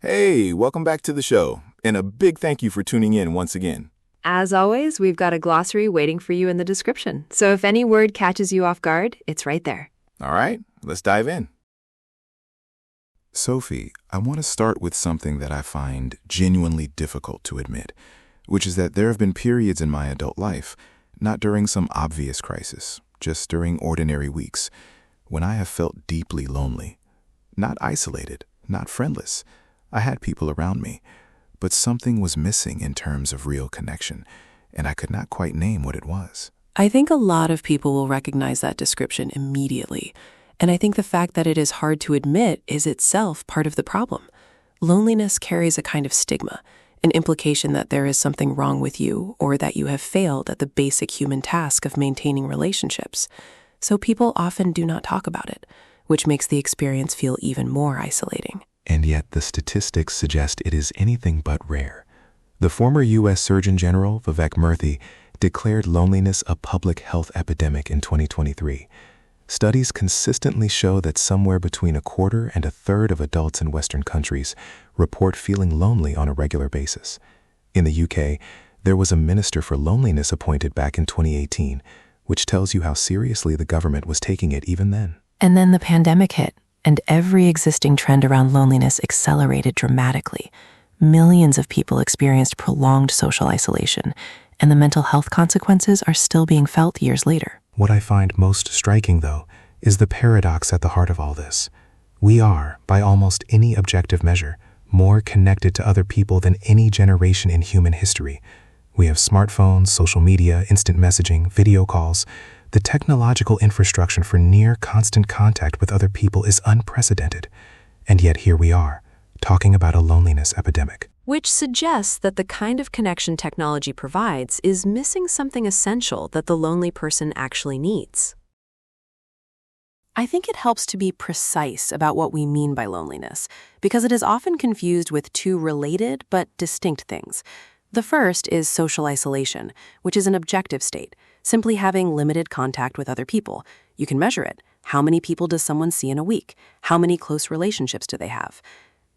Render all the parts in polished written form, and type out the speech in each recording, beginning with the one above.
Hey, welcome back to the show, and a big thank you for tuning in once again. As always, we've got a glossary waiting for you in the description, so if any word catches you off guard, it's right there. All right, let's dive in. Sophie, I want to start with something that I find genuinely difficult to admit, which is that there have been periods in my adult life, not during some obvious crisis, just during ordinary weeks, when I have felt deeply lonely. Not isolated, not friendless. I had people around me, but something was missing in terms of real connection, and I could not quite name what it was. I think a lot of people will recognize that description immediately, and I think the fact that it is hard to admit is itself part of the problem. Loneliness carries a kind of stigma, an implication that there is something wrong with you or that you have failed at the basic human task of maintaining relationships. So people often do not talk about it, which makes the experience feel even more isolating. And yet the statistics suggest it is anything but rare. The former U.S. Surgeon General, Vivek Murthy, declared loneliness a public health epidemic in 2023. Studies consistently show that somewhere between a quarter and a third of adults in Western countries report feeling lonely on a regular basis. In the UK, there was a minister for loneliness appointed back in 2018, which tells you how seriously the government was taking it even then. And then the pandemic hit, and every existing trend around loneliness accelerated dramatically. Millions of people experienced prolonged social isolation, and the mental health consequences are still being felt years later. What I find most striking, though, is the paradox at the heart of all this. We are, by almost any objective measure, more connected to other people than any generation in human history. We have smartphones, social media, instant messaging, video calls. The technological infrastructure for near constant contact with other people is unprecedented. And yet here we are, talking about a loneliness epidemic. Which suggests that the kind of connection technology provides is missing something essential that the lonely person actually needs. I think it helps to be precise about what we mean by loneliness, because it is often confused with two related but distinct things. The first is social isolation, which is an objective state, simply having limited contact with other people. You can measure it. How many people does someone see in a week? How many close relationships do they have?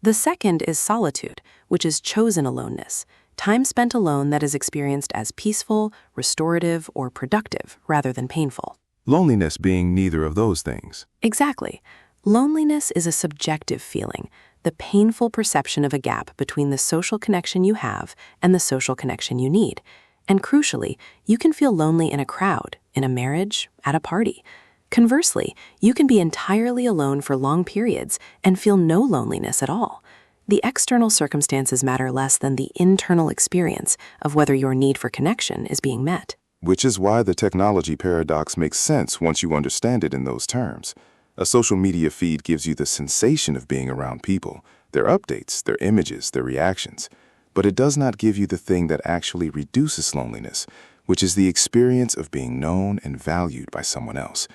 The second is solitude, which is chosen aloneness, time spent alone that is experienced as peaceful, restorative, or productive rather than painful. Loneliness being neither of those things. Exactly. Loneliness is a subjective feeling, the painful perception of a gap between the social connection you have and the social connection you need. And crucially, you can feel lonely in a crowd, in a marriage, at a party. Conversely, you can be entirely alone for long periods and feel no loneliness at all. The external circumstances matter less than the internal experience of whether your need for connection is being met. Which is why the technology paradox makes sense once you understand it in those terms. A social media feed gives you the sensation of being around people, their updates, their images, their reactions. But it does not give you the thing that actually reduces loneliness, which is the experience of being known and valued by someone else.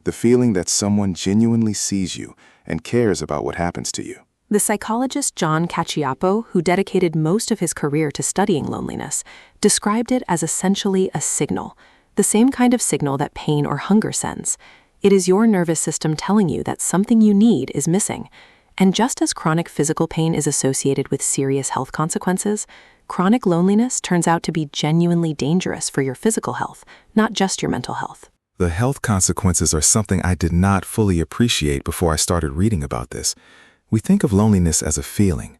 The feeling that someone genuinely sees you and cares about what happens to you. The psychologist John Cacioppo, who dedicated most of his career to studying loneliness, described it as essentially a signal, the same kind of signal that pain or hunger sends. It is your nervous system telling you that something you need is missing. And just as chronic physical pain is associated with serious health consequences, chronic loneliness turns out to be genuinely dangerous for your physical health, not just your mental health. The health consequences are something I did not fully appreciate before I started reading about this. We think of loneliness as a feeling,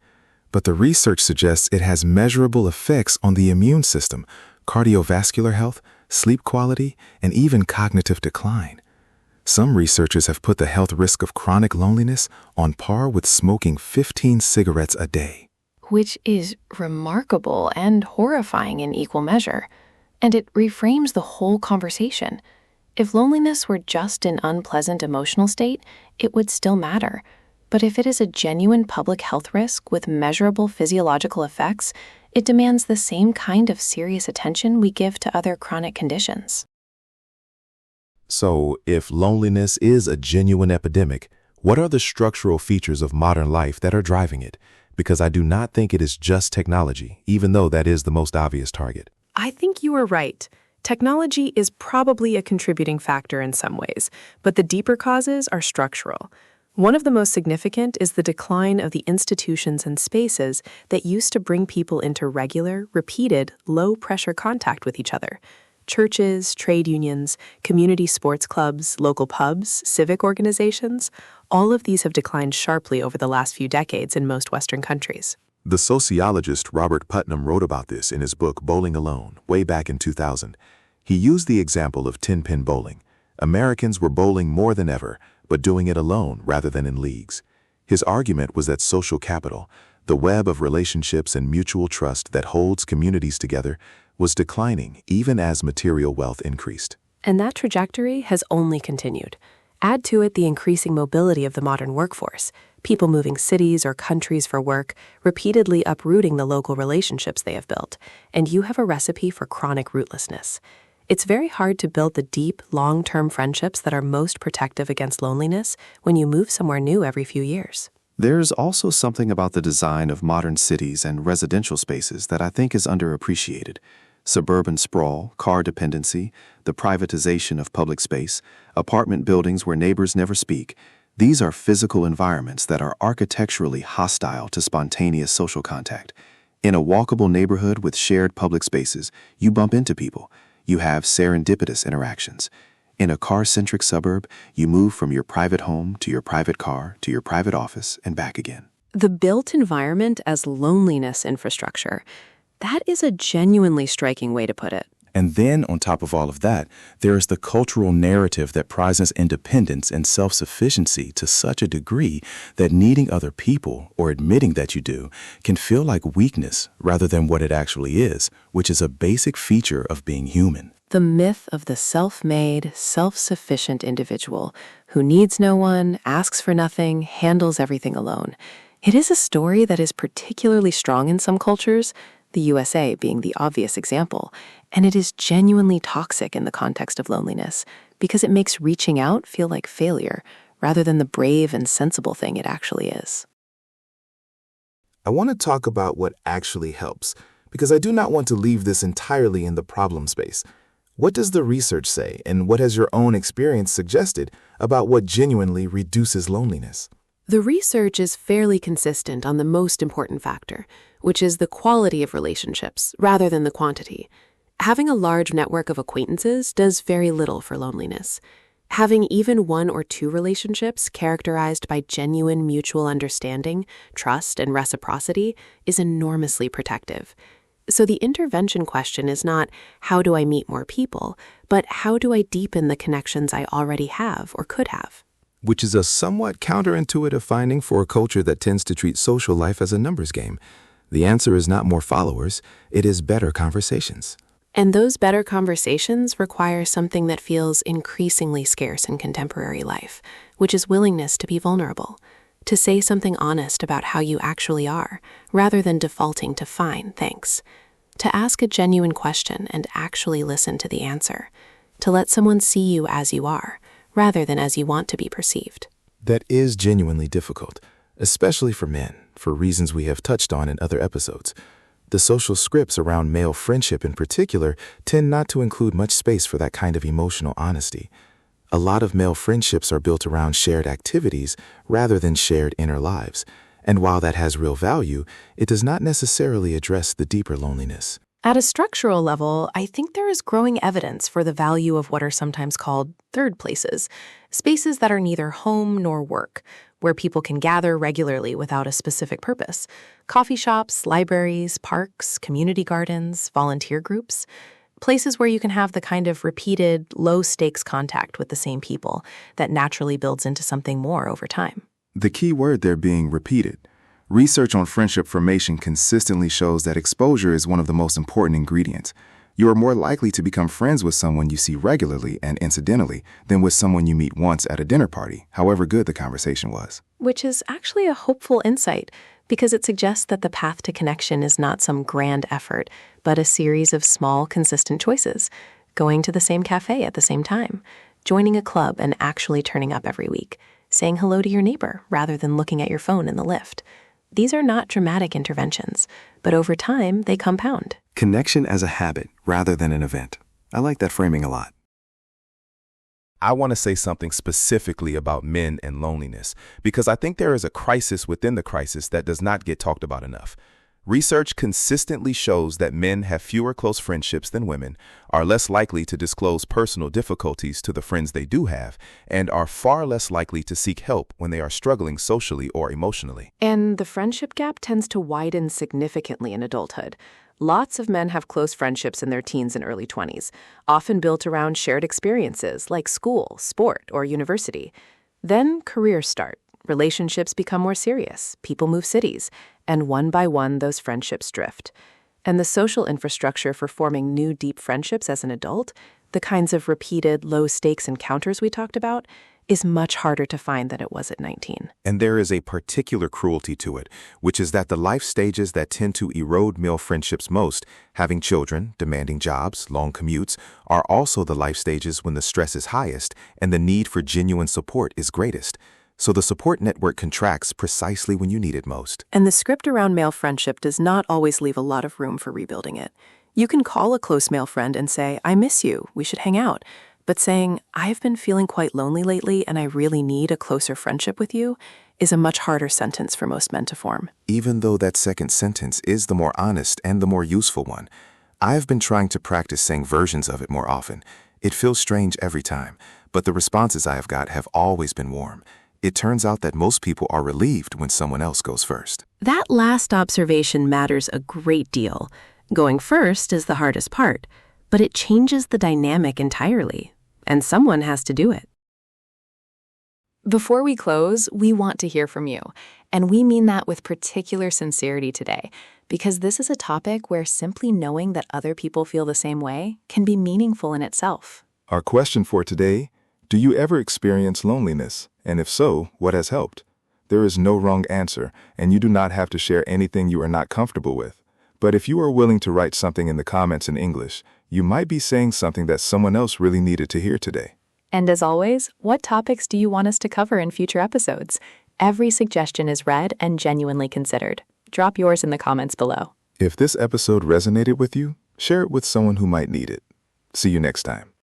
but the research suggests it has measurable effects on the immune system, cardiovascular health, sleep quality, and even cognitive decline. Some researchers have put the health risk of chronic loneliness on par with smoking 15 cigarettes a day. Which is remarkable and horrifying in equal measure, and it reframes the whole conversation. If loneliness were just an unpleasant emotional state, it would still matter. But if it is a genuine public health risk with measurable physiological effects, it demands the same kind of serious attention we give to other chronic conditions. So, if loneliness is a genuine epidemic, what are the structural features of modern life that are driving it? Because I do not think it is just technology, even though that is the most obvious target. I think you are right. Technology is probably a contributing factor in some ways, but the deeper causes are structural. One of the most significant is the decline of the institutions and spaces that used to bring people into regular, repeated, low-pressure contact with each other. Churches, trade unions, community sports clubs, local pubs, civic organizations, all of these have declined sharply over the last few decades in most Western countries. The sociologist Robert Putnam wrote about this in his book Bowling Alone, way back in 2000. He used the example of 10-pin bowling. Americans were bowling more than ever, but doing it alone rather than in leagues. His argument was that social capital, the web of relationships and mutual trust that holds communities together, was declining even as material wealth increased. And that trajectory has only continued. Add to it the increasing mobility of the modern workforce, people moving cities or countries for work, repeatedly uprooting the local relationships they have built, and you have a recipe for chronic rootlessness. It's very hard to build the deep, long-term friendships that are most protective against loneliness when you move somewhere new every few years. There's also something about the design of modern cities and residential spaces that I think is underappreciated. Suburban sprawl, car dependency, the privatization of public space, apartment buildings where neighbors never speak. These are physical environments that are architecturally hostile to spontaneous social contact. In a walkable neighborhood with shared public spaces, you bump into people. You have serendipitous interactions. In a car-centric suburb, you move from your private home to your private car to your private office and back again. The built environment as loneliness infrastructure, that is a genuinely striking way to put it. And then, on top of all of that, there is the cultural narrative that prizes independence and self-sufficiency to such a degree that needing other people, or admitting that you do, can feel like weakness rather than what it actually is, which is a basic feature of being human. The myth of the self-made, self-sufficient individual who needs no one, asks for nothing, handles everything alone. It is a story that is particularly strong in some cultures, the USA being the obvious example, and it is genuinely toxic in the context of loneliness because it makes reaching out feel like failure rather than the brave and sensible thing it actually is. I want to talk about what actually helps, because I do not want to leave this entirely in the problem space. What does the research say, and what has your own experience suggested about what genuinely reduces loneliness? The research is fairly consistent on the most important factor, which is the quality of relationships rather than the quantity. Having a large network of acquaintances does very little for loneliness. Having even one or two relationships characterized by genuine mutual understanding, trust, and reciprocity is enormously protective. So the intervention question is not, how do I meet more people, but how do I deepen the connections I already have or could have? Which is a somewhat counterintuitive finding for a culture that tends to treat social life as a numbers game. The answer is not more followers, it is better conversations. And those better conversations require something that feels increasingly scarce in contemporary life, which is willingness to be vulnerable, to say something honest about how you actually are, rather than defaulting to fine, thanks, to ask a genuine question and actually listen to the answer, to let someone see you as you are, rather than as you want to be perceived. That is genuinely difficult, especially for men, for reasons we have touched on in other episodes. The social scripts around male friendship in particular tend not to include much space for that kind of emotional honesty. A lot of male friendships are built around shared activities rather than shared inner lives, and while that has real value, it does not necessarily address the deeper loneliness. At a structural level, I think there is growing evidence for the value of what are sometimes called third places, spaces that are neither home nor work, where people can gather regularly without a specific purpose. Coffee shops, libraries, parks, community gardens, volunteer groups. Places where you can have the kind of repeated, low-stakes contact with the same people that naturally builds into something more over time. The key word there being repeated. Research on friendship formation consistently shows that exposure is one of the most important ingredients. You are more likely to become friends with someone you see regularly and incidentally than with someone you meet once at a dinner party, however good the conversation was. Which is actually a hopeful insight, because it suggests that the path to connection is not some grand effort, but a series of small, consistent choices. Going to the same cafe at the same time, joining a club and actually turning up every week, saying hello to your neighbor rather than looking at your phone in the lift. These are not dramatic interventions, but over time, they compound. Connection as a habit rather than an event. I like that framing a lot. I want to say something specifically about men and loneliness, because I think there is a crisis within the crisis that does not get talked about enough. Research consistently shows that men have fewer close friendships than women, are less likely to disclose personal difficulties to the friends they do have, and are far less likely to seek help when they are struggling socially or emotionally. And the friendship gap tends to widen significantly in adulthood. Lots of men have close friendships in their teens and early 20s, often built around shared experiences like school, sport, or university. Then careers start. Relationships become more serious, people move cities, and one by one those friendships drift. And the social infrastructure for forming new deep friendships as an adult, the kinds of repeated low-stakes encounters we talked about, is much harder to find than it was at 19. And there is a particular cruelty to it, which is that the life stages that tend to erode male friendships most, having children, demanding jobs, long commutes, are also the life stages when the stress is highest and the need for genuine support is greatest. So the support network contracts precisely when you need it most. And the script around male friendship does not always leave a lot of room for rebuilding it. You can call a close male friend and say, "I miss you, we should hang out." But saying, "I've been feeling quite lonely lately and I really need a closer friendship with you," is a much harder sentence for most men to form. Even though that second sentence is the more honest and the more useful one, I've been trying to practice saying versions of it more often. It feels strange every time, but the responses I have got have always been warm. It turns out that most people are relieved when someone else goes first. That last observation matters a great deal. Going first is the hardest part, but it changes the dynamic entirely, and someone has to do it. Before we close, we want to hear from you, and we mean that with particular sincerity today, because this is a topic where simply knowing that other people feel the same way can be meaningful in itself. Our question for today: do you ever experience loneliness? And if so, what has helped? There is no wrong answer, and you do not have to share anything you are not comfortable with. But if you are willing to write something in the comments in English, you might be saying something that someone else really needed to hear today. And as always, what topics do you want us to cover in future episodes? Every suggestion is read and genuinely considered. Drop yours in the comments below. If this episode resonated with you, share it with someone who might need it. See you next time.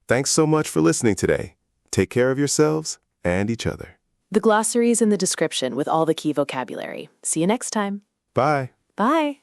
Thanks so much for listening today. Take care of yourselves and each other. The glossary is in the description with all the key vocabulary. See you next time. Bye. Bye.